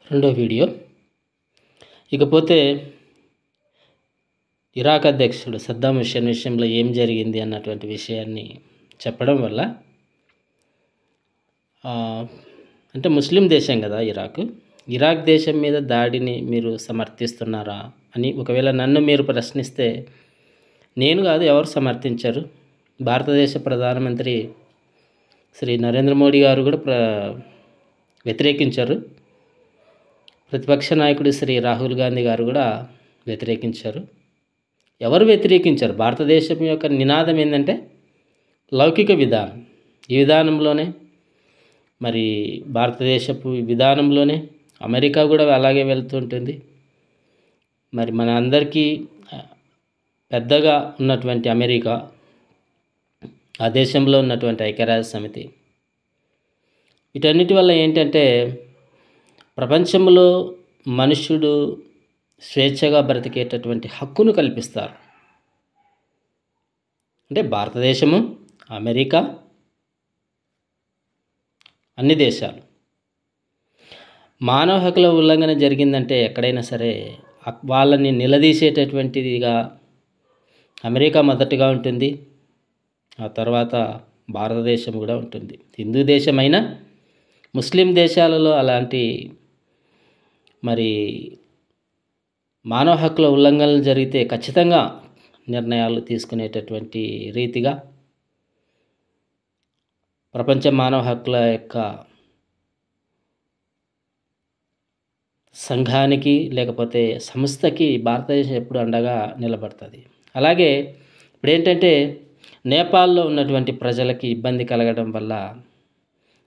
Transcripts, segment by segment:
రెండో వీడియో. ఇకపోతే ఇరాక్ అధ్యక్షుడు సద్దాం హుస్సేన్ విషయంలో ఏం జరిగింది అన్నటువంటి విషయాన్ని చెప్పడం వల్ల అంటే ముస్లిం దేశం కదా ఇరాక్ దేశం మీద దాడిని మీరు సమర్థిస్తున్నారా అని ఒకవేళ నన్ను మీరు ప్రశ్నిస్తే నేను కాదు, ఎవరు సమర్థించారు? భారతదేశ ప్రధానమంత్రి శ్రీ నరేంద్ర మోడీ గారు కూడా వ్యతిరేకించారు. ప్రతిపక్ష నాయకుడు శ్రీ రాహుల్ గాంధీ గారు కూడా వ్యతిరేకించారు. ఎవరు వ్యతిరేకించారు? భారతదేశం యొక్క నినాదం ఏంటంటే లౌకిక విధానం. ఈ విధానంలోనే మరి భారతదేశపు విధానంలోనే అమెరికా కూడా అలాగే వెళ్తుంటుంది. మరి మన అందరికీ పెద్దగా ఉన్నటువంటి అమెరికా, ఆ దేశంలో ఉన్నటువంటి ఐక్యరాజ్య సమితి, వీటన్నిటి వల్ల ఏంటంటే ప్రపంచంలో మనుష్యుడు స్వేచ్ఛగా బ్రతికేటటువంటి హక్కును కల్పిస్తారు. అంటే భారతదేశము, అమెరికా, అన్ని దేశాలు మానవ హక్కుల ఉల్లంఘన జరిగిందంటే ఎక్కడైనా సరే వాళ్ళని నిలదీసేటటువంటిదిగా అమెరికా మొదటగా ఉంటుంది. ఆ తర్వాత భారతదేశం కూడా ఉంటుంది. హిందూ దేశమైనా ముస్లిం దేశాలలో అలాంటి మరి మానవ హక్కుల ఉల్లంఘనలు జరిగితే ఖచ్చితంగా నిర్ణయాలు తీసుకునేటటువంటి రీతిగా ప్రపంచ మానవ హక్కుల యొక్క సంఘానికి లేకపోతే సంస్థకి భారతదేశం ఎప్పుడు అండగా నిలబడుతుంది. అలాగే ఇప్పుడు ఏంటంటే నేపాల్లో ఉన్నటువంటి ప్రజలకి ఇబ్బంది కలగడం వల్ల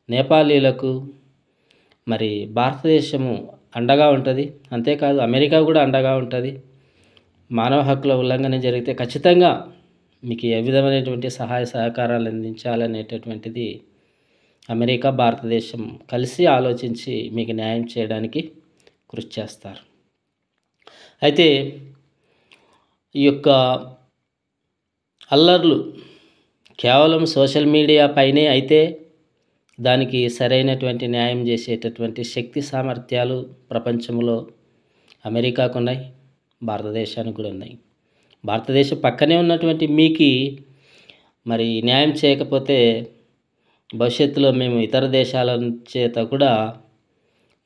నేపాలీలకు మరి భారతదేశము అండగా ఉంటుంది. అంతేకాదు అమెరికా కూడా అండగా ఉంటుంది. మానవ హక్కుల ఉల్లంఘన జరిగితే ఖచ్చితంగా మీకు ఏ విధమైనటువంటి సహాయ సహకారాలు అందించాలనేటటువంటిది అమెరికా, భారతదేశం కలిసి ఆలోచించి మీకు న్యాయం చేయడానికి కృషి చేస్తారు. అయితే ఈ యొక్క అల్లర్లు కేవలం సోషల్ మీడియా పైనే అయితే దానికి సరైనటువంటి న్యాయం చేసేటటువంటి శక్తి సామర్థ్యాలు ప్రపంచంలో అమెరికాకు ఉన్నాయి, భారతదేశానికి కూడా ఉన్నాయి. భారతదేశం పక్కనే ఉన్నటువంటి మీకు మరి న్యాయం చేయకపోతే భవిష్యత్తులో మేము ఇతర దేశాల చేత కూడా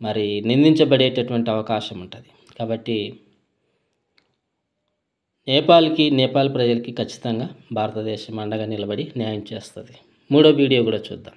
మరి నిందించబడేటటువంటి అవకాశం ఉంటుంది. కాబట్టి నేపాల్ ప్రజలకి ఖచ్చితంగా భారతదేశం అండగా నిలబడి న్యాయం చేస్తుంది. మూడో వీడియో కూడా చూద్దాం.